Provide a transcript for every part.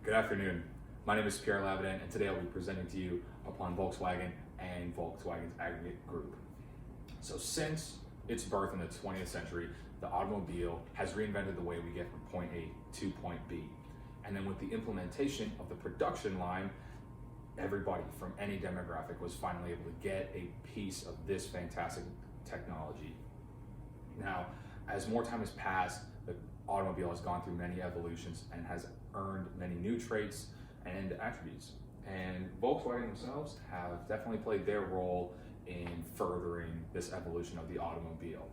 Good afternoon. My name is Pierre Lavedan, and today I'll be presenting to you upon Volkswagen and Volkswagen's aggregate group. So since its birth in the 20th century, the automobile has reinvented the way we get from point A to point B. And then with the implementation of the production line, everybody from any demographic was finally able to get a piece of this fantastic technology. Now, as more time has passed, the automobile has gone through many evolutions and has earned many new traits and attributes. And Volkswagen themselves have definitely played their role in furthering this evolution of the automobile.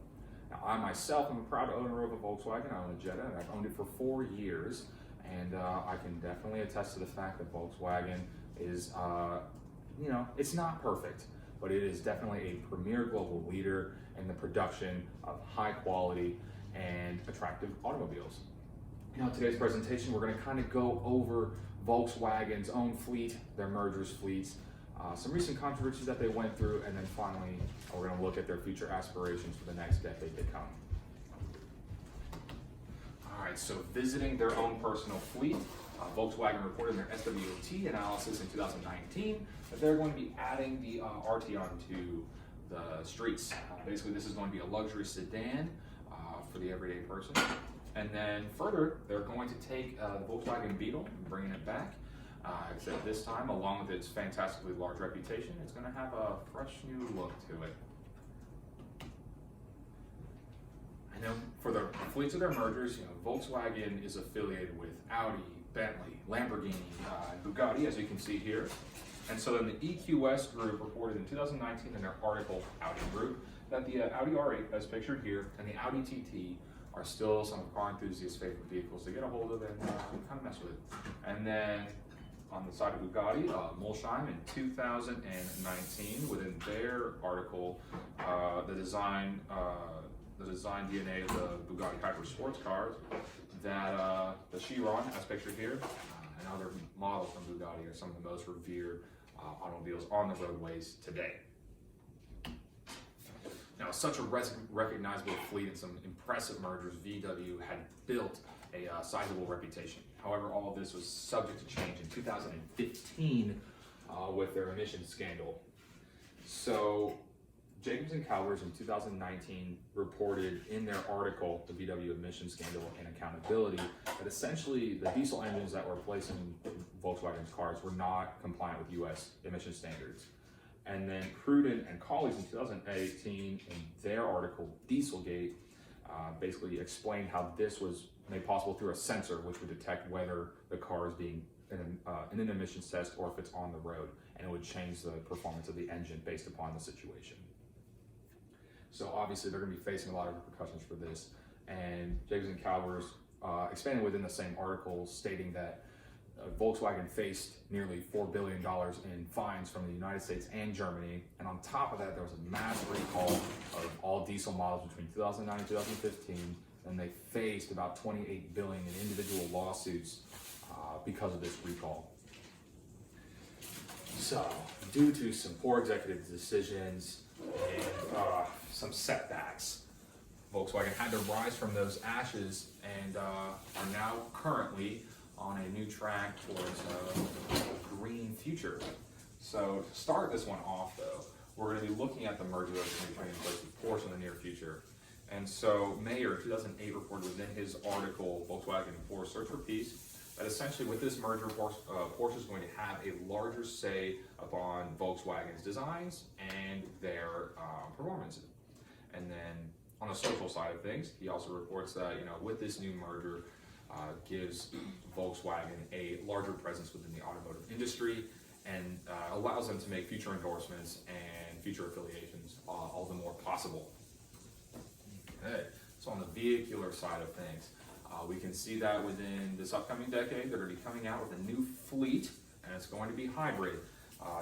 Now, I myself am a proud owner of a Volkswagen. I own a Jetta, and I've owned it for 4 years. And I can definitely attest to the fact that Volkswagen is, it's not perfect, but it is definitely a premier global leader in the production of high quality and attractive automobiles. Now, in today's presentation, we're going to kind of go over Volkswagen's own fleet, their mergers fleets, some recent controversies that they went through, and then finally, we're going to look at their future aspirations for the next decade to come. All right, so visiting their own personal fleet, Volkswagen reported in their SWOT analysis in 2019 that they're going to be adding the RT onto the streets. Basically, this is going to be a luxury sedan for the everyday person. And then further, they're going to take the Volkswagen Beetle and bringing it back, except this time, along with its fantastically large reputation, it's going to have a fresh new look to it. I know for the fleets of their mergers, Volkswagen is affiliated with Audi, Bentley, Lamborghini, and Bugatti, as you can see here. And so then the EQS group reported in 2019 in their article, Audi Group, that the Audi R8, as pictured here, and the Audi TT are still some of car enthusiasts' favorite vehicles to get a hold of and kind of mess with. And then on the side of Bugatti, Molsheim in 2019, within their article, the design DNA of the Bugatti Hyper Sports cars, that the Chiron, as pictured here, and other models from Bugatti are some of the most revered automobiles on the roadways today. Now, such a recognizable fleet and some impressive mergers, VW had built a sizable reputation. However, all of this was subject to change in 2015 with their emissions scandal. So, Jacobs and Cowers in 2019 reported in their article, The VW Emissions Scandal and Accountability, that essentially the diesel engines that were placed in Volkswagen's cars were not compliant with US emission standards. And then Cruden and colleagues in 2018, in their article, Dieselgate, basically explained how this was made possible through a sensor which would detect whether the car is being in an emissions test or if it's on the road, and it would change the performance of the engine based upon the situation. So obviously they're going to be facing a lot of repercussions for this. And Jacobs and Cowers expanded within the same article, stating that Volkswagen faced nearly $4 billion in fines from the United States and Germany. And on top of that, there was a mass recall of all diesel models between 2009 and 2015. And they faced about $28 billion in individual lawsuits because of this recall. So, due to some poor executive decisions and some setbacks, Volkswagen had to rise from those ashes and are now currently on a new track towards a green future. So to start this one off though, we're going to be looking at the merger that's going to be taking place with Porsche in the near future. And so Mayer, 2008, reported within his article, Volkswagen Porsche Search for Peace, that essentially with this merger, Porsche is going to have a larger say upon Volkswagen's designs and their performances. And then on the social side of things, he also reports that with this new merger, gives Volkswagen a larger presence within the automotive industry and allows them to make future endorsements and future affiliations all the more possible. Okay, so on the vehicular side of things, we can see that within this upcoming decade, they're going to be coming out with a new fleet, and it's going to be hybrid.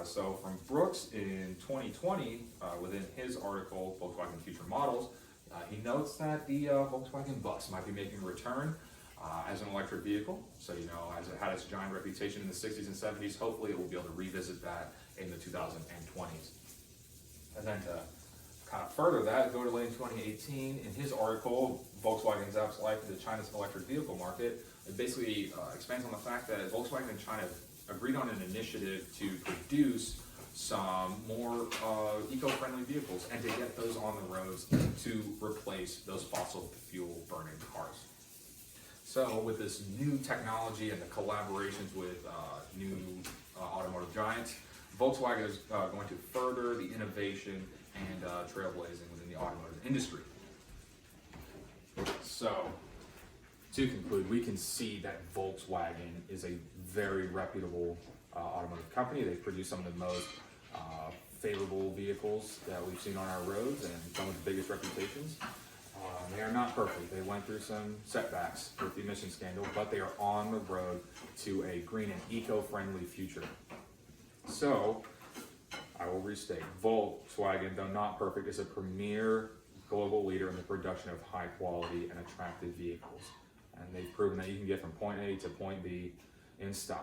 So from Brooks in 2020, within his article, Volkswagen Future Models, he notes that the Volkswagen Bus might be making a return as an electric vehicle. So, as it had its giant reputation in the 60s and 70s, hopefully it will be able to revisit that in the 2020s. And then to kind of further that, go to late 2018, in his article, Volkswagen's Life into China's electric vehicle market, It basically expands on the fact that Volkswagen and China agreed on an initiative to produce some more eco-friendly vehicles and to get those on the roads to replace those fossil fuel burning cars. So with this new technology and the collaborations with new automotive giants, Volkswagen is going to further the innovation and trailblazing within the automotive industry. So, to conclude, we can see that Volkswagen is a very reputable automotive company. They produce some of the most favorable vehicles that we've seen on our roads and some of the biggest reputations. They are not perfect. They went through some setbacks with the emission scandal, but they are on the road to a green and eco-friendly future. So, I will restate, Volkswagen, though not perfect, is a premier global leader in the production of high quality and attractive vehicles. And they've proven that you can get from point A to point B in style.